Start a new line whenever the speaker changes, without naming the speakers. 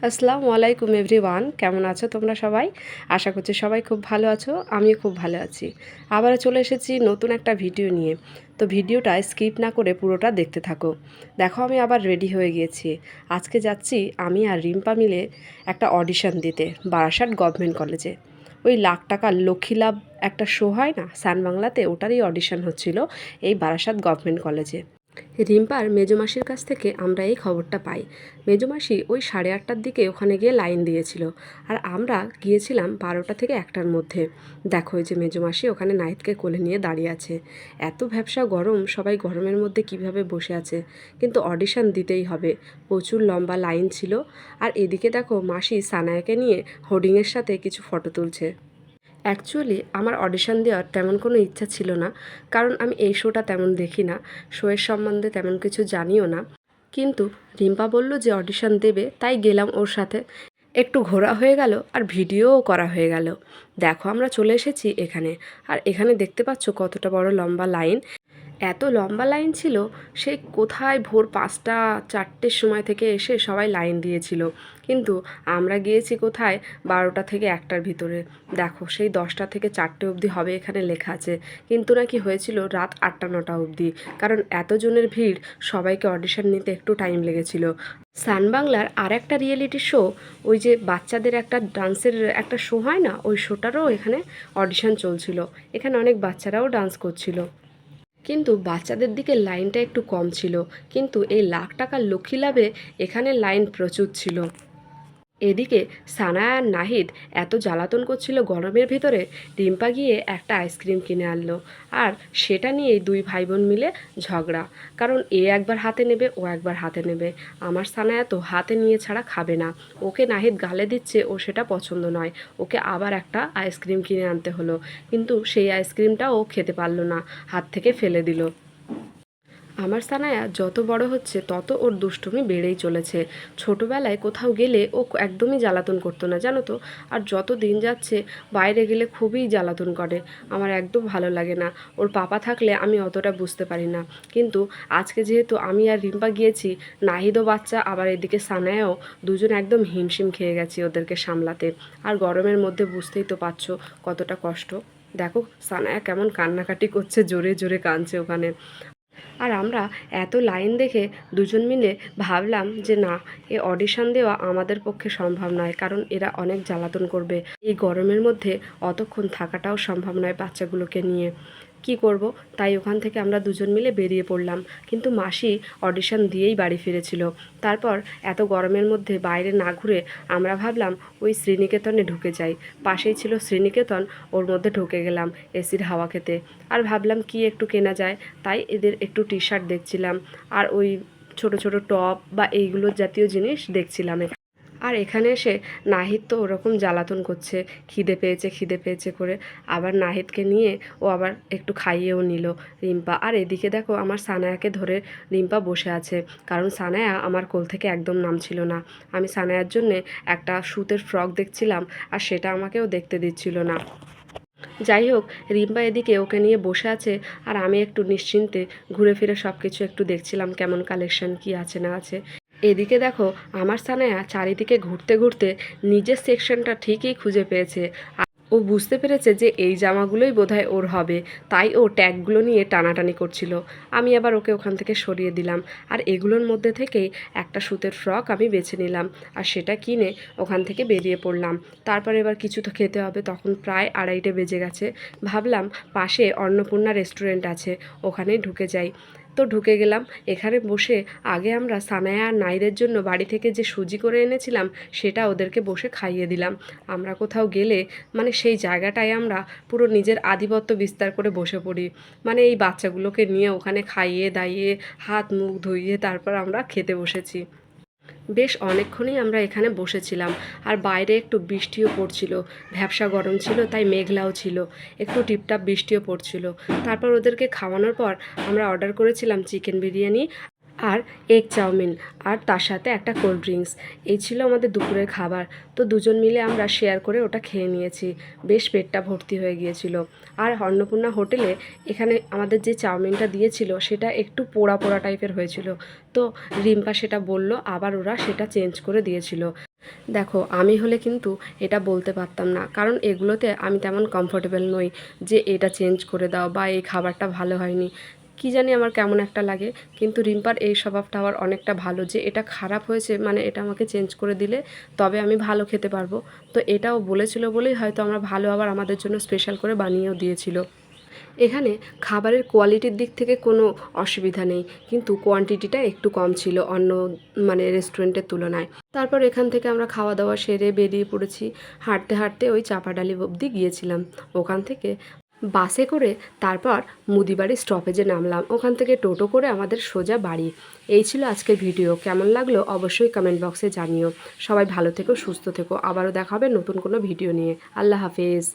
আসসালামু আলাইকুম এভরিওয়ান, কেমন আছো তোমরা সবাই? আশা করছি সবাই খুব ভালো আছো, আমিও খুব ভালো আছি। আবারও চলে এসেছি নতুন একটা ভিডিও নিয়ে। তো ভিডিওটা স্কিপ না করে পুরোটা দেখতে থাকো। দেখো, আমি আবার রেডি হয়ে গিয়েছি। আজকে যাচ্ছি আমি আর রিম্পা মিলে একটা অডিশন দিতে বারাসাত গভর্নমেন্ট কলেজে। ওই লাখ টাকার লক্ষ্মী লাভ একটা শো হয় না সান বাংলাতে, ওটারই অডিশন হচ্ছিল এই বারাসাত গভর্নমেন্ট কলেজে। রিম্পার মেজোমাসির কাছ থেকে আমরা এই খবরটা পাই। মেজোমাসি ওই 8:30টার দিকে ওখানে গিয়ে লাইন দিয়েছিল, আর আমরা গিয়েছিলাম 12টা থেকে 1টার মধ্যে। দেখো, ওই যে মেজোমাসি ওখানে নাহিদকে কোলে নিয়ে দাঁড়িয়ে আছে। এত ভ্যাপসা গরম, সবাই গরমের মধ্যে কিভাবে বসে আছে, কিন্তু অডিশন দিতেই হবে। প্রচুর লম্বা লাইন ছিল। আর এদিকে দেখো, মাসি সানায়াকে নিয়ে হোর্ডিংয়ের সাথে কিছু ফটো তুলছে। অ্যাকচুয়ালি আমার অডিশন দেওয়ার তেমন কোনো ইচ্ছা ছিল না, কারণ আমি এই শোটা তেমন দেখি না, শোয়ের সম্বন্ধে তেমন কিছু জানিও না। কিন্তু রিম্পা বলল যে অডিশন দেবে, তাই গেলাম ওর সাথে। একটু ঘোরা হয়ে গেল আর ভিডিওও করা হয়ে গেল। দেখো, আমরা চলে এসেছি এখানে। আর এখানে দেখতে পাচ্ছ কতটা বড় লম্বা লাইন। এত লম্বা লাইন ছিল, সে কোথায় ভোর 5টা 4টের সময় থেকে এসে সবাই লাইন দিয়েছিল। কিন্তু আমরা গিয়েছি কোথায় 12টা থেকে 1টার ভিতরে। দেখো, সেই 10টা থেকে 4টে অবধি হবে এখানে লেখা আছে, কিন্তু নাকি হয়েছিল রাত 8টা 9টা অবধি। কারণ এতজনের ভিড়, সবাইকে অডিশন নিতে একটু টাইম লেগেছিল। সান বাংলার আর একটা রিয়েলিটি শো, ওই যে বাচ্চাদের একটা ডান্সের একটা শো হয় না, ওই শোটারও এখানে অডিশন চলছিল। এখানে অনেক বাচ্চারাও ডান্স করছিল, কিন্তু বাচ্চাদের দিকে লাইনটা একটু কম ছিল। কিন্তু এই লাখ টাকার লক্ষ্মী লাভে এখানে লাইন প্রচুর ছিল। এদিকে সানা আর নাহিদ এত জ্বালাতন করছিল গরমের ভিতরে, রিম্পা গিয়ে একটা আইসক্রিম কিনে আনলো। আর সেটা নিয়েই দুই ভাই বোন মিলে ঝগড়া। কারণ এ একবার হাতে নেবে, ও একবার হাতে নেবে। আমার সানায়া তো হাতে নিয়ে ছাড়া খাবে না। ওকে নাহিদ গালে দিচ্ছে, ও সেটা পছন্দ নয়। ওকে আবার একটা আইসক্রিম কিনে আনতে হলো, কিন্তু সেই আইসক্রিমটা ও খেতে পারলো না, হাত থেকে ফেলে দিল। আমার সানায়া যত বড় হচ্ছে তত ওর দুষ্টুমি বেড়েই চলেছে। ছোটোবেলায় কোথাও গেলে ও একদমই জ্বালাতন করতো না, জানো তো। আর যত দিন যাচ্ছে বাইরে গেলে খুবই জ্বালাতন করে। আমার একদম ভালো লাগে না। ওর পাপা থাকলে আমি অতটা বুঝতে পারি না, কিন্তু আজকে যেহেতু আমি আর রিম্পা গিয়েছি, নাহিদও বাচ্চা আবার এদিকে সানায়াও, দুজন একদম হিমশিম খেয়ে গেছি ওদেরকে সামলাতে। আর গরমের মধ্যে বুঝতেই তো পারছো কতটা কষ্ট। দেখো, সানায়া কেমন কান্নাকাটি করছে, জোরে জোরে কাঁদছে ওখানে। আর আমরা এত লাইন দেখে দুজন মিলে ভাবলাম যে না, এ অডিশন দেওয়া আমাদের পক্ষে সম্ভব নয়, কারণ এরা অনেক জ্বালাতন করবে। এই গরমের মধ্যে অতক্ষণ থাকাটাও সম্ভব নয় বাচ্চাগুলোকে নিয়ে। কি করব, তাই ওখান থেকে আমরা দুজন মিলে বেরিয়ে পড়লাম। কিন্তু মাসি অডিশন দিয়েই বাড়ি ফিরেছিল। তারপর এত গরমের মধ্যে বাইরে না ঘুরে আমরা ভাবলাম ওই শ্রীনিকেতনে ঢুকে যাই। পাশেই ছিল শ্রীনিকেতন, ওর মধ্যে ঢুকে গেলাম এসির হাওয়া খেতে। আর ভাবলাম কি একটু কেনা যায়, তাই এদের একটু টি শার্ট দেখছিলাম, আর ওই ছোট ছোট টপ বা এইগুলো জাতীয় জিনিস দেখছিলাম। আর এখানে এসে নাহিদ তো ওরকম জ্বালাতন করছে, খিদে পেয়েছে খিদে পেয়েছে করে। আবার নাহিদকে নিয়ে ও আবার একটু খাইয়েও নিল রিম্পা। আর এদিকে দেখো, আমার সানায়াকে ধরে রিম্পা বসে আছে, কারণ সানায়া আমার কোল থেকে একদম নামছিল না। আমি সানায়ার জন্যে একটা সুতের ফ্রক দেখছিলাম, আর সেটা আমাকেও দেখতে দিচ্ছিল না। যাই হোক, রিম্পা এদিকে ওকে নিয়ে বসে আছে, আর আমি একটু নিশ্চিন্তে ঘুরে ফিরে সব কিছু একটু দেখছিলাম, কেমন কালেকশন কি আছে না আছে। এদিকে দেখো, আমার সানায়া চারিদিকে ঘুরতে ঘুরতে নিজের সেকশনটা ঠিকই খুঁজে পেয়েছে। ও বুঝতে পেরেছে যে এই জামাগুলোই বোধহয় ওর হবে, তাই ও ট্যাগগুলো নিয়ে টানাটানি করছিল। আমি আবার ওকে ওখান থেকে সরিয়ে দিলাম, আর এগুলোর মধ্যে থেকেই একটা সুতের ফ্রক আমি বেছে নিলাম, আর সেটা কিনে ওখান থেকে বেরিয়ে পড়লাম। তারপর এবার কিছু তো খেতে হবে, তখন প্রায় 2:30 বেজে গেছে। ভাবলাম পাশে অন্নপূর্ণা রেস্টুরেন্ট আছে, ওখানেই ঢুকে যাই। তো ঢুকে গেলাম। এখানে বসে আগে আমরা সানায়া আর নাইদের জন্য বাড়ি থেকে যে সুজি করে এনেছিলাম, সেটা ওদেরকে বসে খাইয়ে দিলাম। আমরা কোথাও গেলে মানে সেই জায়গাটায় আমরা পুরো নিজের আধিপত্য বিস্তার করে বসে পড়ি। মানে এই বাচ্চাগুলোকে নিয়ে ওখানে খাইয়ে দাইয়ে হাত মুখ ধুইয়ে তারপর আমরা খেতে বসেছি। বেশ অনেকক্ষণই আমরা এখানে বসেছিলাম। আর বাইরে একটু বৃষ্টিও পড়ছিল, ভ্যাপসা গরম ছিল, তাই মেঘলাও ছিল, একটু টিপটাপ বৃষ্টিও পড়ছিল। তারপর ওদেরকে খাওয়ানোর পর আমরা অর্ডার করেছিলাম চিকেন বিরিয়ানি আর এগ চাউমিন, আর তার সাথে একটা কোল্ড ড্রিঙ্কস। এই ছিল আমাদের দুপুরের খাবার। তো দুজন মিলে আমরা শেয়ার করে ওটা খেয়ে নিয়েছি। বেশ পেটটা ভর্তি হয়ে গিয়েছিল। আর অন্নপূর্ণা হোটেলে এখানে আমাদের যে চাউমিনটা দিয়েছিল সেটা একটু পোড়া পোড়া টাইপের হয়েছিল। তো রিম্পা সেটা বলল, আবার ওরা সেটা চেঞ্জ করে দিয়েছিল। দেখো আমি হলে কিন্তু এটা বলতে পারতাম না, কারণ এগুলোতে আমি তেমন কমফোর্টেবল নই যে এটা চেঞ্জ করে দাও বা এই খাবারটা ভালো হয়নি, কি জানি আমার কেমন একটা লাগে। কিন্তু রিম্পার এই স্বভাবটা আবার অনেকটা ভালো, যে এটা খারাপ হয়েছে মানে এটা আমাকে চেঞ্জ করে দিলে তবে আমি ভালো খেতে পারবো। তো এটাও বলেছিল বলেই হয়তো আমরা ভালো আবার আমাদের জন্য স্পেশাল করে বানিয়েও দিয়েছিল। এখানে খাবারের কোয়ালিটির দিক থেকে কোনো অসুবিধা নেই, কিন্তু কোয়ান্টিটিটা একটু কম ছিল অন্য মানে রেস্টুরেন্টের তুলনায়। তারপর এখান থেকে আমরা খাওয়া দাওয়া সেরে বেরিয়ে পড়েছি। হাঁটতে হাঁটতে ওই চাপাডালি অবধি গিয়েছিলাম। ওখান থেকে বাসে করে তারপর মুদিবাড়ি স্টপেজে নামলাম। ওখান থেকে টোটো করে আমাদের সোজা বাড়ি। এই ছিল আজকের ভিডিও। কেমন লাগলো অবশ্যই কমেন্ট বক্সে জানিও। সবাই ভালো থেকো, সুস্থ থেকো। আবারও দেখা হবে নতুন কোনো ভিডিও নিয়ে। আল্লাহ হাফেজ।